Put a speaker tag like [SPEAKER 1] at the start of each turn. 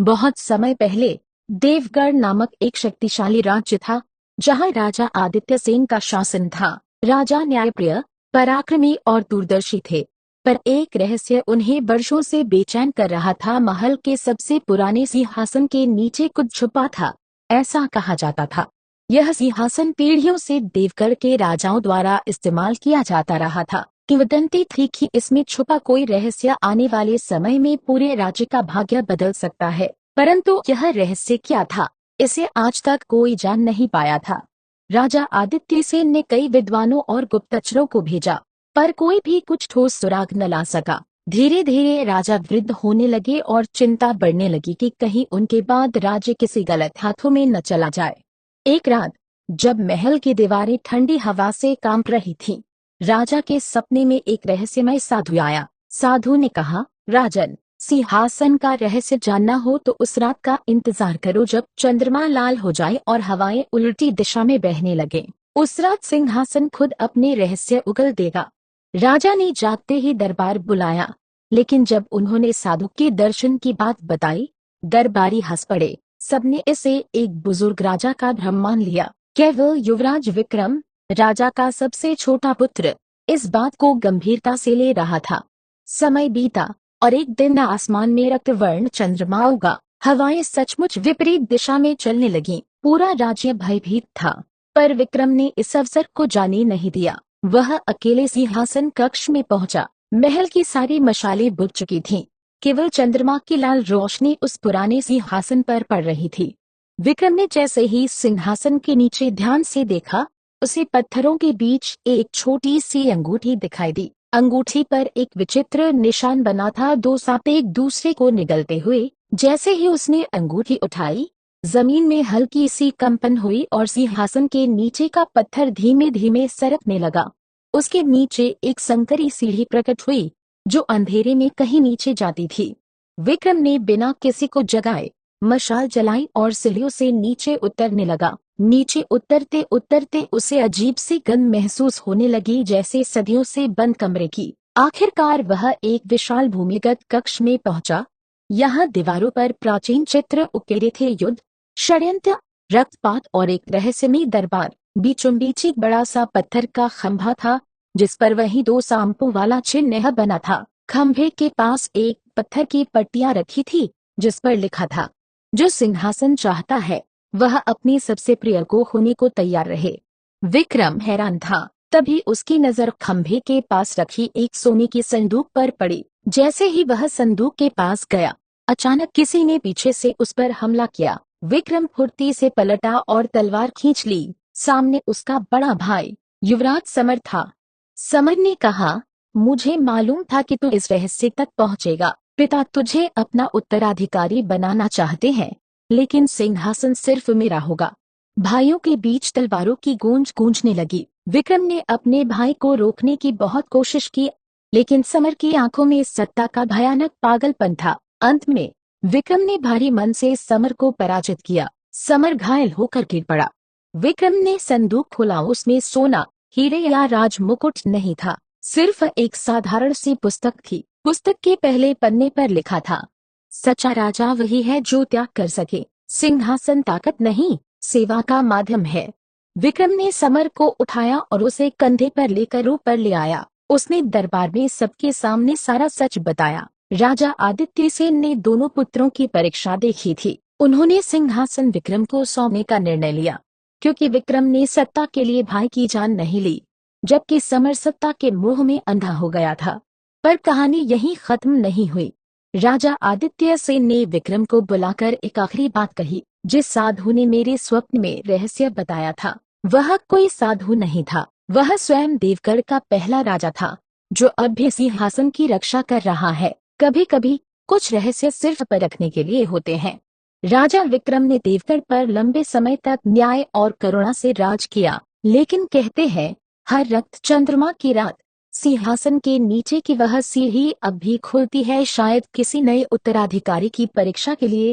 [SPEAKER 1] बहुत समय पहले देवगढ़ नामक एक शक्तिशाली राज्य था, जहां राजा आदित्य सेन का शासन था। राजा न्यायप्रिय, पराक्रमी और दूरदर्शी थे, पर एक रहस्य उन्हें वर्षों से बेचैन कर रहा था। महल के सबसे पुराने सिंहासन के नीचे कुछ छुपा था। ऐसा कहा जाता था, यह सिंहासन पीढ़ियों से देवगढ़ के राजाओं द्वारा इस्तेमाल किया जाता रहा था। किंवदंती थी कि इसमें छुपा कोई रहस्य आने वाले समय में पूरे राज्य का भाग्य बदल सकता है। परंतु यह रहस्य क्या था, इसे आज तक कोई जान नहीं पाया था। राजा आदित्य सेन ने कई विद्वानों और गुप्तचरों को भेजा, पर कोई भी कुछ ठोस सुराग न ला सका। धीरे धीरे राजा वृद्ध होने लगे और चिंता बढ़ने लगी कि कहीं उनके बाद राज्य किसी गलत हाथों में न चला जाए। एक रात, जब महल की दीवारें ठंडी हवा से कांप रही थीं, राजा के सपने में एक रहस्यमय साधु आया। साधु ने कहा, राजन, सिंहासन का रहस्य जानना हो तो उस रात का इंतजार करो जब चंद्रमा लाल हो जाए और हवाएं उल्टी दिशा में बहने लगे। उस रात सिंहासन खुद अपने रहस्य उगल देगा। राजा ने जागते ही दरबार बुलाया, लेकिन जब उन्होंने साधु के दर्शन की बात बताई, दरबारी हंस पड़े। सबने इसे एक बुजुर्ग राजा का भ्रम मान लिया। केवल युवराज विक्रम, राजा का सबसे छोटा पुत्र, इस बात को गंभीरता से ले रहा था। समय बीता और एक दिन आसमान में रक्तवर्ण चंद्रमा उगा। हवाएं सचमुच विपरीत दिशा में चलने लगीं। पूरा राज्य भयभीत था, पर विक्रम ने इस अवसर को जाने नहीं दिया। वह अकेले सिंहासन कक्ष में पहुंचा। महल की सारी मशालें बुझ चुकी थीं। केवल चंद्रमा की लाल रोशनी उस पुराने सिंहासन पर पड़ रही थी। विक्रम ने जैसे ही सिंहासन के नीचे ध्यान से देखा, उसे पत्थरों के बीच एक छोटी सी अंगूठी दिखाई दी। अंगूठी पर एक विचित्र निशान बना था, दो सांप एक दूसरे को निगलते हुए। जैसे ही उसने अंगूठी उठाई, जमीन में हल्की सी कंपन हुई और सिंहासन के नीचे का पत्थर धीमे धीमे सरकने लगा। उसके नीचे एक संकरी सीढ़ी प्रकट हुई, जो अंधेरे में कहीं नीचे जाती थी। विक्रम ने बिना किसी को जगाए मशाल जलाई और सीढ़ियों से नीचे उतरने लगा। नीचे उतरते उतरते उसे अजीब सी गंध महसूस होने लगी, जैसे सदियों से बंद कमरे की। आखिरकार वह एक विशाल भूमिगत कक्ष में पहुंचा। यहाँ दीवारों पर प्राचीन चित्र उकेरे थे, युद्ध, षड्यंत्र, रक्तपात और एक रहस्यमय दरबार। बीचों बीच एक बड़ा सा पत्थर का खंभा था, जिस पर वही दो सांपों वाला चिन्ह बना था। खंभे के पास एक पत्थर की पट्टियां रखी थी, जिस पर लिखा था, जो सिंहासन चाहता है वह अपने सबसे प्रिय को होने को तैयार रहे। विक्रम हैरान था। तभी उसकी नजर खंभे के पास रखी एक सोने की संदूक पर पड़ी। जैसे ही वह संदूक के पास गया, अचानक किसी ने पीछे से उस पर हमला किया। विक्रम फुर्ती से पलटा और तलवार खींच ली। सामने उसका बड़ा भाई युवराज समर था। समर ने कहा, मुझे मालूम था कि तू इस रहस्य तक पहुंचेगा। पिता तुझे अपना उत्तराधिकारी बनाना चाहते हैं, लेकिन सिंहासन सिर्फ मेरा होगा। भाइयों के बीच तलवारों की गूंज गूंजने लगी। विक्रम ने अपने भाई को रोकने की बहुत कोशिश की, लेकिन समर की आंखों में सत्ता का भयानक पागलपन था। अंत में विक्रम ने भारी मन से समर को पराजित किया। समर घायल होकर गिर पड़ा। विक्रम ने संदूक खोला। उसमें सोना, हीरे या राजमुकुट नहीं था, सिर्फ एक साधारण सी पुस्तक थी। पुस्तक के पहले पन्ने पर लिखा था, सच्चा राजा वही है जो त्याग कर सके। सिंहासन ताकत नहीं, सेवा का माध्यम है। विक्रम ने समर को उठाया और उसे कंधे पर लेकर ऊपर ले आया। उसने दरबार में सबके सामने सारा सच बताया। राजा आदित्य सेन ने दोनों पुत्रों की परीक्षा देखी थी। उन्होंने सिंहासन विक्रम को सौंपने का निर्णय लिया, क्योंकि विक्रम ने सत्ता के लिए भाई की जान नहीं ली, जबकि समर सत्ता के मोह में अंधा हो गया था। पर कहानी यहीं खत्म नहीं हुई। राजा आदित्य सेन ने विक्रम को बुलाकर एक आखिरी बात कही। जिस साधु ने मेरे स्वप्न में रहस्य बताया था, वह कोई साधु नहीं था, वह स्वयं देवगढ़ का पहला राजा था, जो अब भी सिंहासन की रक्षा कर रहा है। कभी कभी कुछ रहस्य सिर्फ परखने के लिए होते हैं। राजा विक्रम ने देवगढ़ पर लंबे समय तक न्याय और करुणा से राज किया, लेकिन कहते हैं, हर रक्त चंद्रमा की रात सिंहासन के नीचे की वह सीढ़ी अब भी खुलती है, शायद किसी नए उत्तराधिकारी की परीक्षा के लिए।